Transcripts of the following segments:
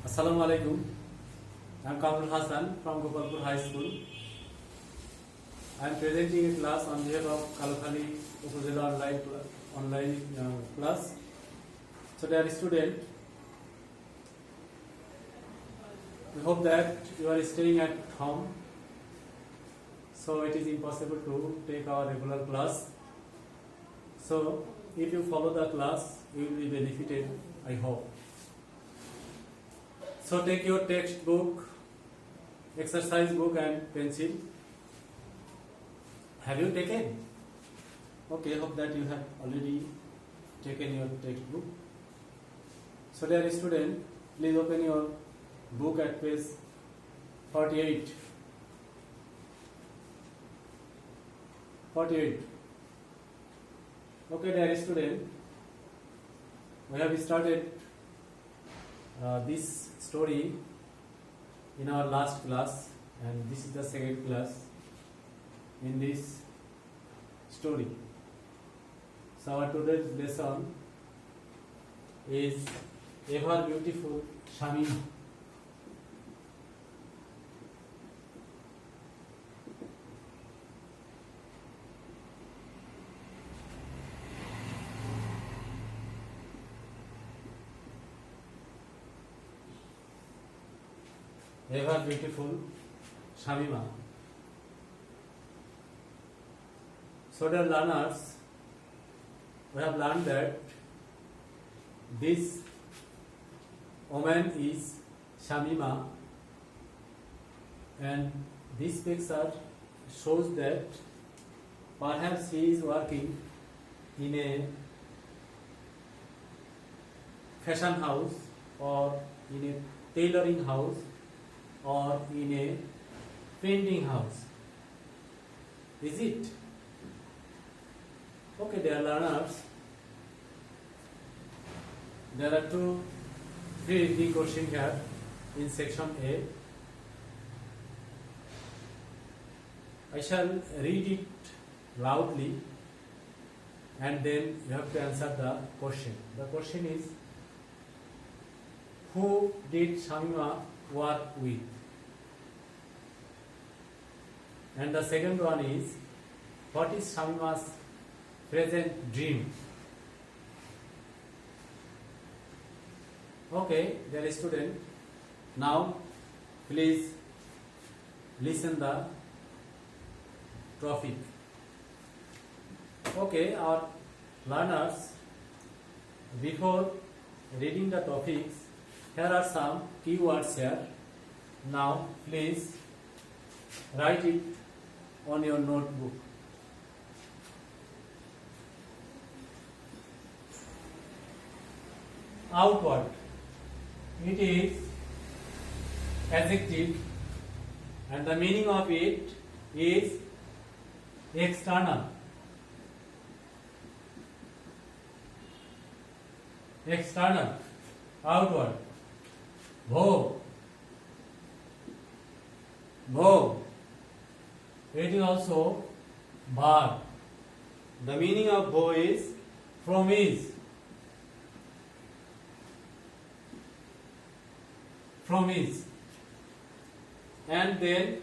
Assalamu alaikum. I am Kamrul Hassan from Gopalpur High School. I am presenting a class on behalf of Kalokhali Upazila online class. So dear student, we hope that you are staying at home. So it is impossible to take our regular class. So if you follow the class, you will be benefited, I hope. So take your textbook, exercise book and pencil. Have you taken? Okay, hope that you have already taken your textbook. So dear student, please open your book at page 48. 48. Okay, dear student, we have started this story in our last class, and this is the second class in this story. So our today's lesson is Ever Beautiful Shamima. Ever Beautiful Shamima. So dear learners, we have learned that this woman is Shamima, and this picture shows that perhaps she is working in a fashion house or in a tailoring house or in a painting house. Is it? Okay, dear learners, there are three questions here in section A. I shall read it loudly and then you have to answer the question. The question is, who did Shamima work with? And the second one is, what is Shamima's present dream? Okay, dear student, now please listen the topic. Okay, our learners, before reading the topics, here are some keywords here. Now please write it on your notebook. Outward, it is adjective and the meaning of it is external. External, outward. Verb, verb, it is also verb. The meaning of verb is from is. From is. And then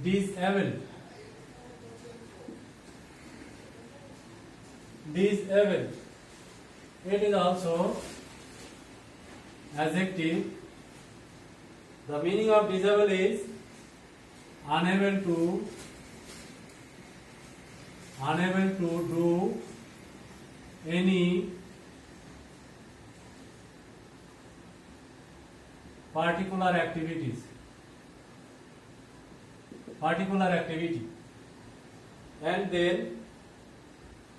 disabled. Disabled, it is also adjective. The meaning of disabled is unable to do any particular activity. And then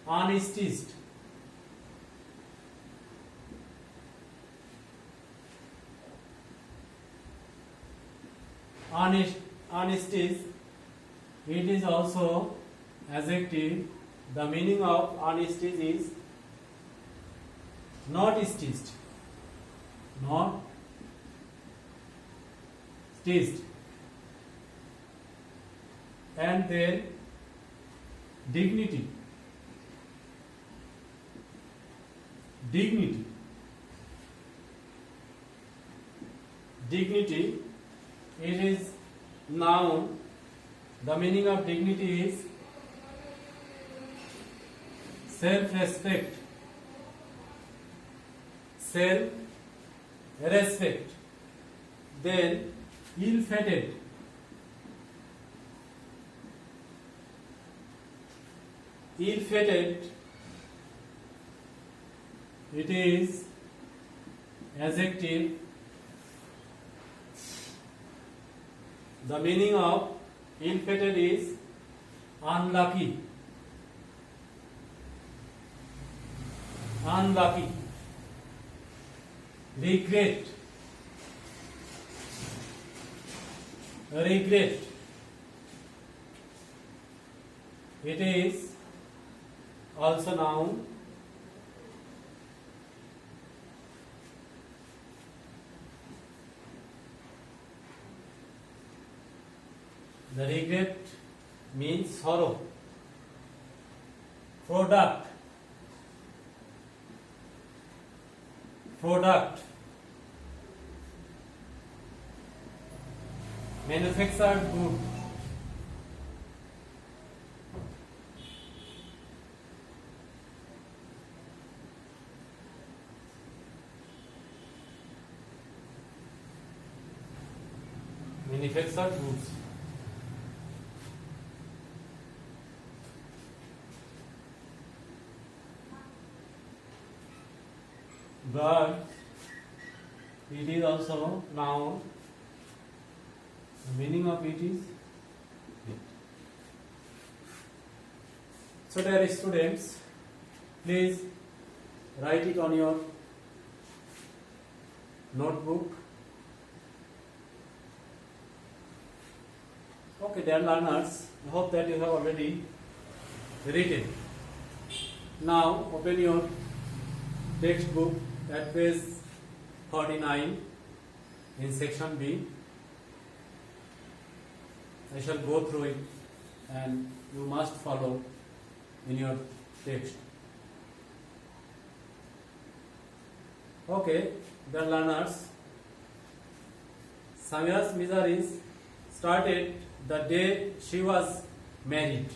unstitched. Unstitched, it is also adjective. The meaning of unstitched is not stitched. Not stitched. And then dignity. dignity. It is noun. The meaning of dignity is self-respect. Self-respect. Then ill-fated. Ill-fated. It is adjective. The meaning of ill-fated is unlucky. Unlucky. Regret. Regret. It is also noun. The regret means sorrow. Product. Product. Manufactured good. Manufactured goods. Bird. It is also noun. The meaning of it is it. So dear students, please write it on your notebook. Okay, dear learners, I hope that you have already written. Now open your textbook at page 49 in section B. I shall go through it and you must follow in your text. Okay, the learners, Samya's miseries started the day she was married.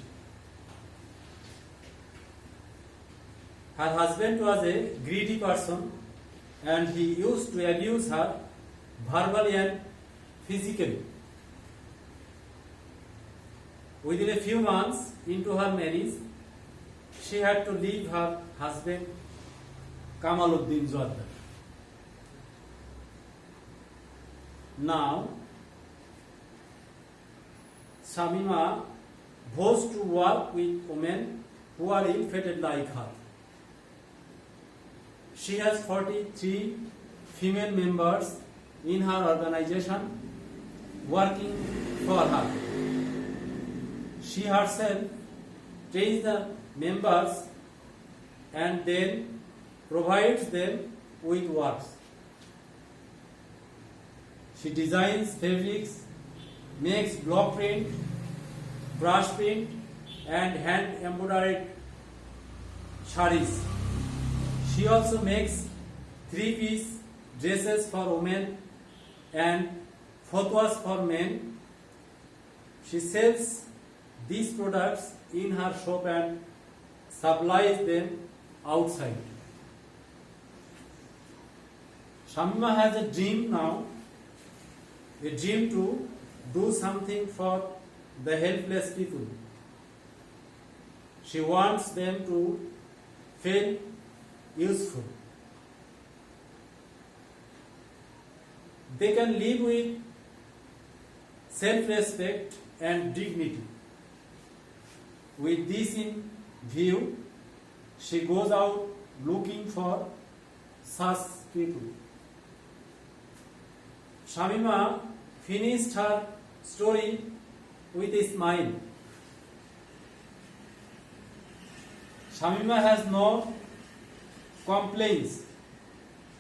Her husband was a greedy person and he used to abuse her verbally and physically. Within a few months into her marriage, she had to leave her husband Kamaluddin Jordar. Now, Shamima vows to work with women who are ill-fated like her. She has 43 female members in her organization working for her. She herself trains the members and then provides them with works. She designs fabrics, makes block print, brush print and hand embroidered sarees. She also makes 3-piece dresses for women and fatwas for men. She sells these products in her shop and supplies them outside. Shamima has a dream now, a dream to do something for the helpless people. She wants them to feel useful. They can live with self-respect and dignity. With this in view, she goes out looking for such people. Shamima finished her story with a smile. Shamima has no complaints,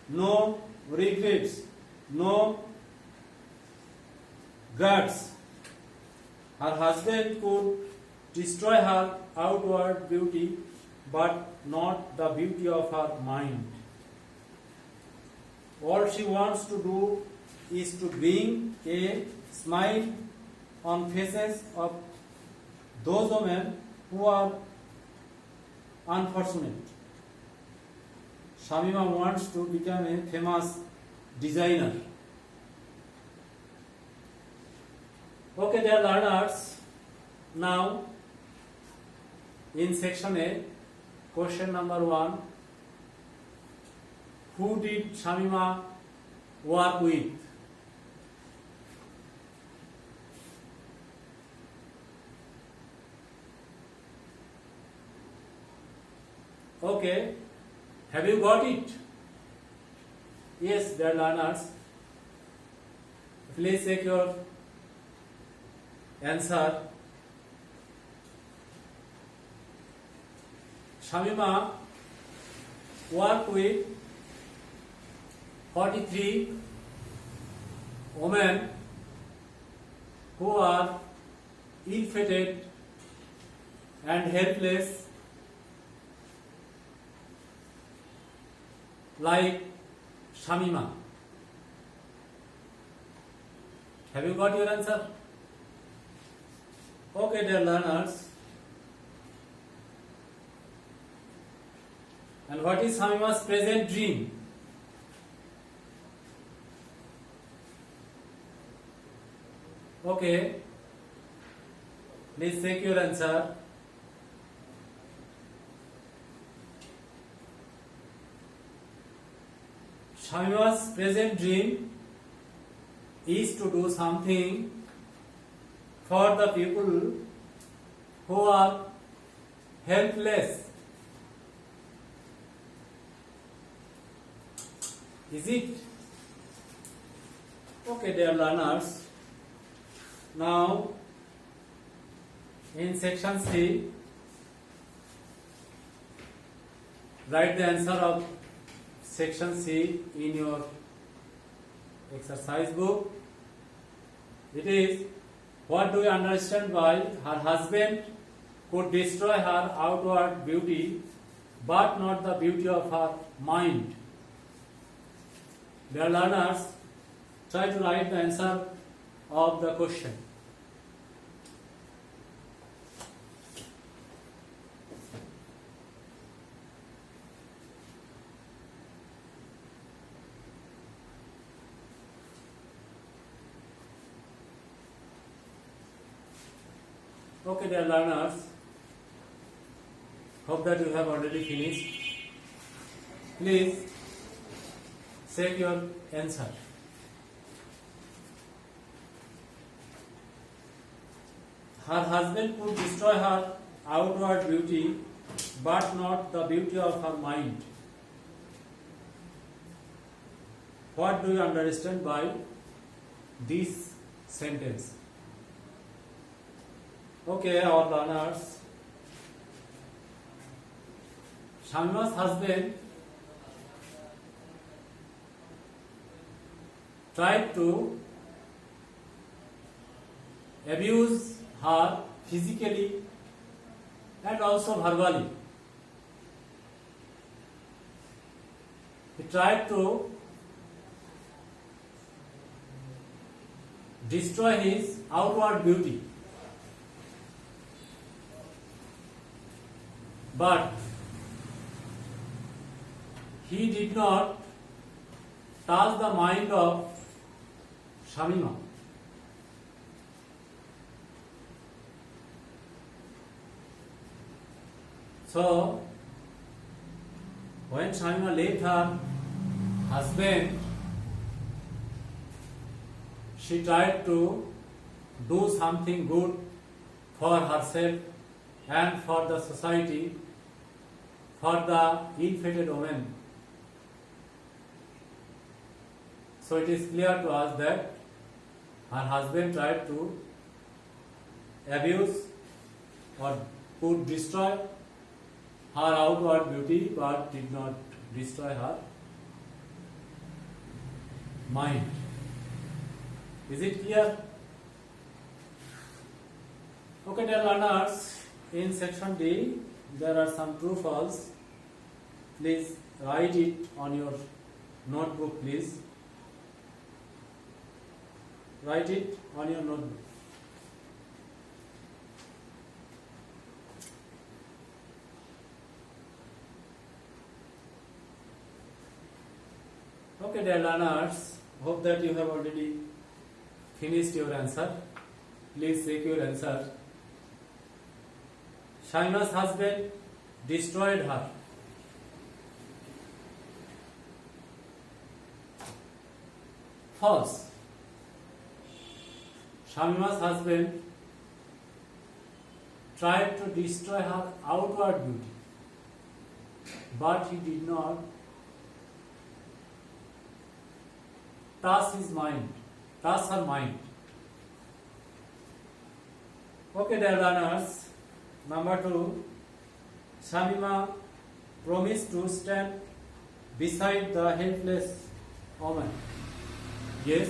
no regrets, no grudges. Her husband could destroy her outward beauty, but not the beauty of her mind. All she wants to do is to bring a smile on faces of those women who are unfortunate. Shamima wants to become a famous designer. Okay, dear learners, now in section A, question number 1, who did Shamima work with? Okay, have you got it? Yes, dear learners, please check your answer. Shamima worked with 43 women who are ill-fated and helpless, like Shamima. Have you got your answer? Okay, dear learners. And what is Shamima's present dream? Okay, please check your answer. Shamima's present dream is to do something for the people who are helpless. Is it? Okay, dear learners. Now, in section C, write the answer of section C in your exercise book. It is, what do you understand by her husband could destroy her outward beauty but not the beauty of her mind? Dear learners, try to write the answer of the question. Okay, dear learners, hope that you have already finished. Please check your answer. Her husband could destroy her outward beauty, but not the beauty of her mind. What do you understand by this sentence? Okay, our learners, Shamima's husband tried to abuse her physically and also verbally. He tried to destroy his outward beauty. But he did not touch the mind of Shamima. So, when Shamima left her husband, she tried to do something good for herself and for the society, for the ill-fated woman. So it is clear to us that her husband tried to abuse or could destroy her outward beauty but did not destroy her mind. Is it clear? Okay, dear learners, in section D, there are some true false. Please write it on your notebook, please. write it on your notebook. Okay, dear learners, hope that you have already finished your answer. Please check your answer. Shaima's husband destroyed her. False. Shamima's husband tried to destroy her outward beauty, but he did not touch her mind. Okay, dear learners. Number 2, Shamima promised to stand beside the helpless woman. Yes,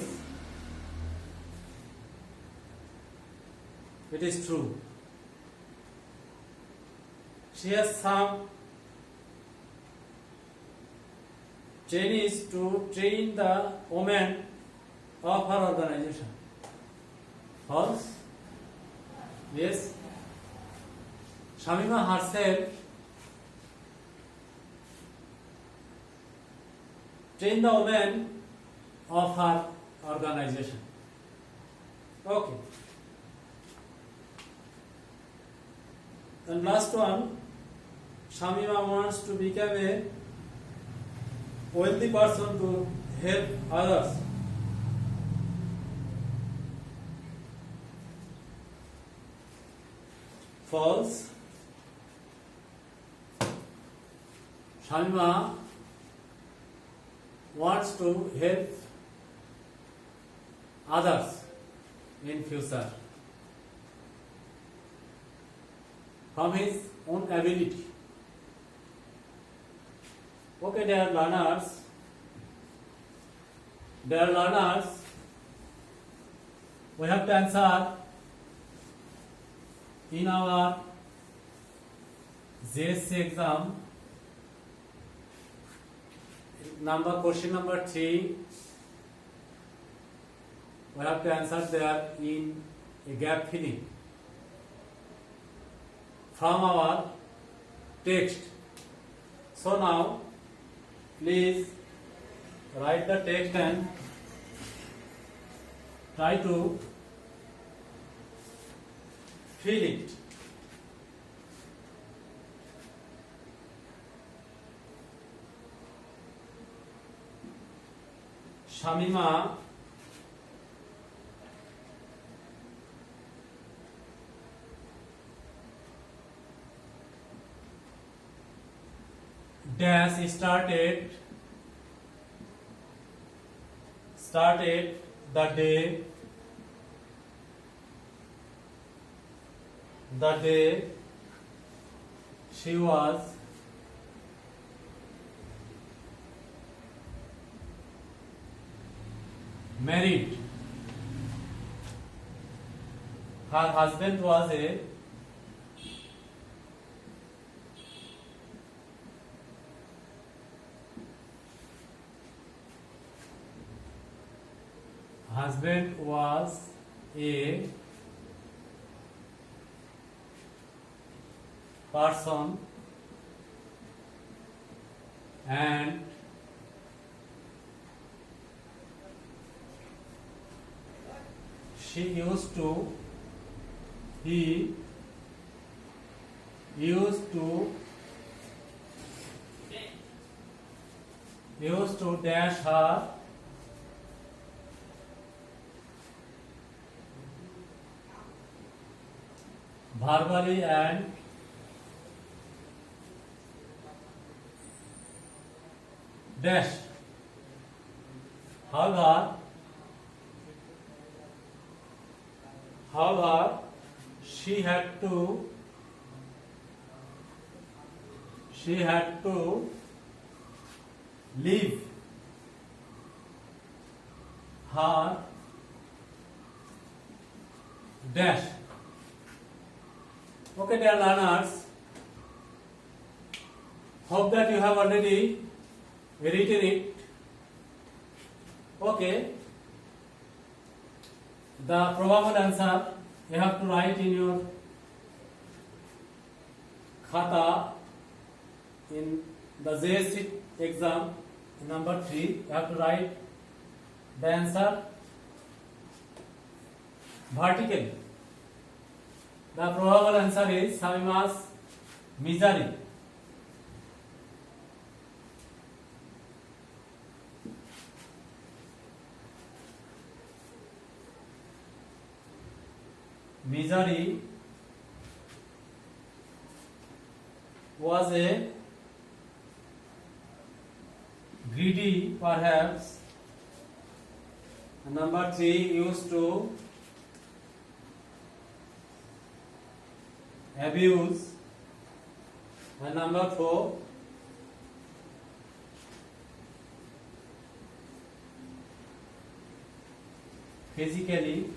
it is true. She has some trainees to train the women of her organization. False? Yes. Shamima herself trained the women of her organization. Okay. And last one, Shamima wants to become a wealthy person to help others. False. Shamima wants to help others in future from his own ability. Okay, dear learners, we have to answer in our JSC exam. Question number 3, we have to answer there in a gap filling from our text. So now, please write the text and try to fill it. Shamima dash started the day she was married. Her husband was a person and he used to dash her verbally and dash. However, she had to leave her dash. Okay, dear learners, hope that you have already written it. Okay, The probable answer you have to write in your khata in the JSC exam number 3. You have to write the answer vertically. The probable answer is Shamima's misery. Misery was a greedy, perhaps. And number 3 used to abuse. And number 4 physically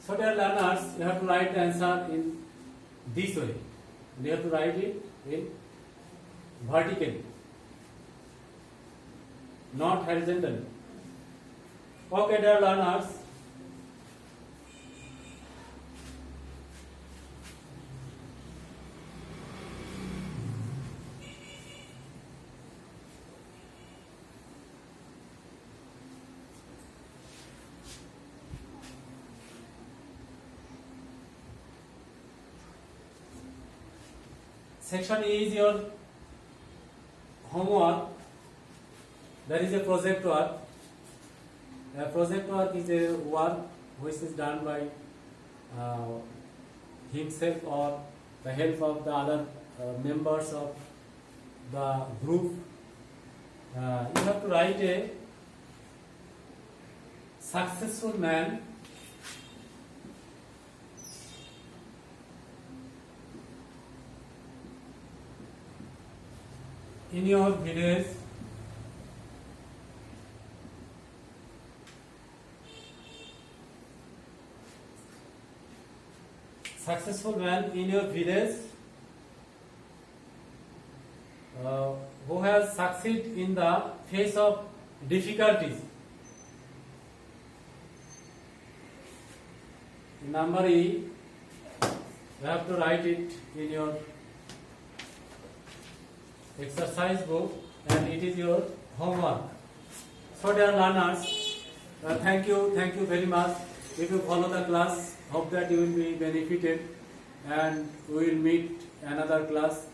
So dear learners, you have to write the answer in this way. You have to write it in vertically, not horizontally. Okay, dear learners. Section E is your homework. There is a project work. A project work is a work which is done by himself or the help of the other members of the group. You have to write a successful man in your village who has succeeded in the face of difficulties. Number E, you have to write it in your exercise book and it is your homework. So dear learners, thank you very much. If you follow the class, hope that you will be benefited and we will meet another class.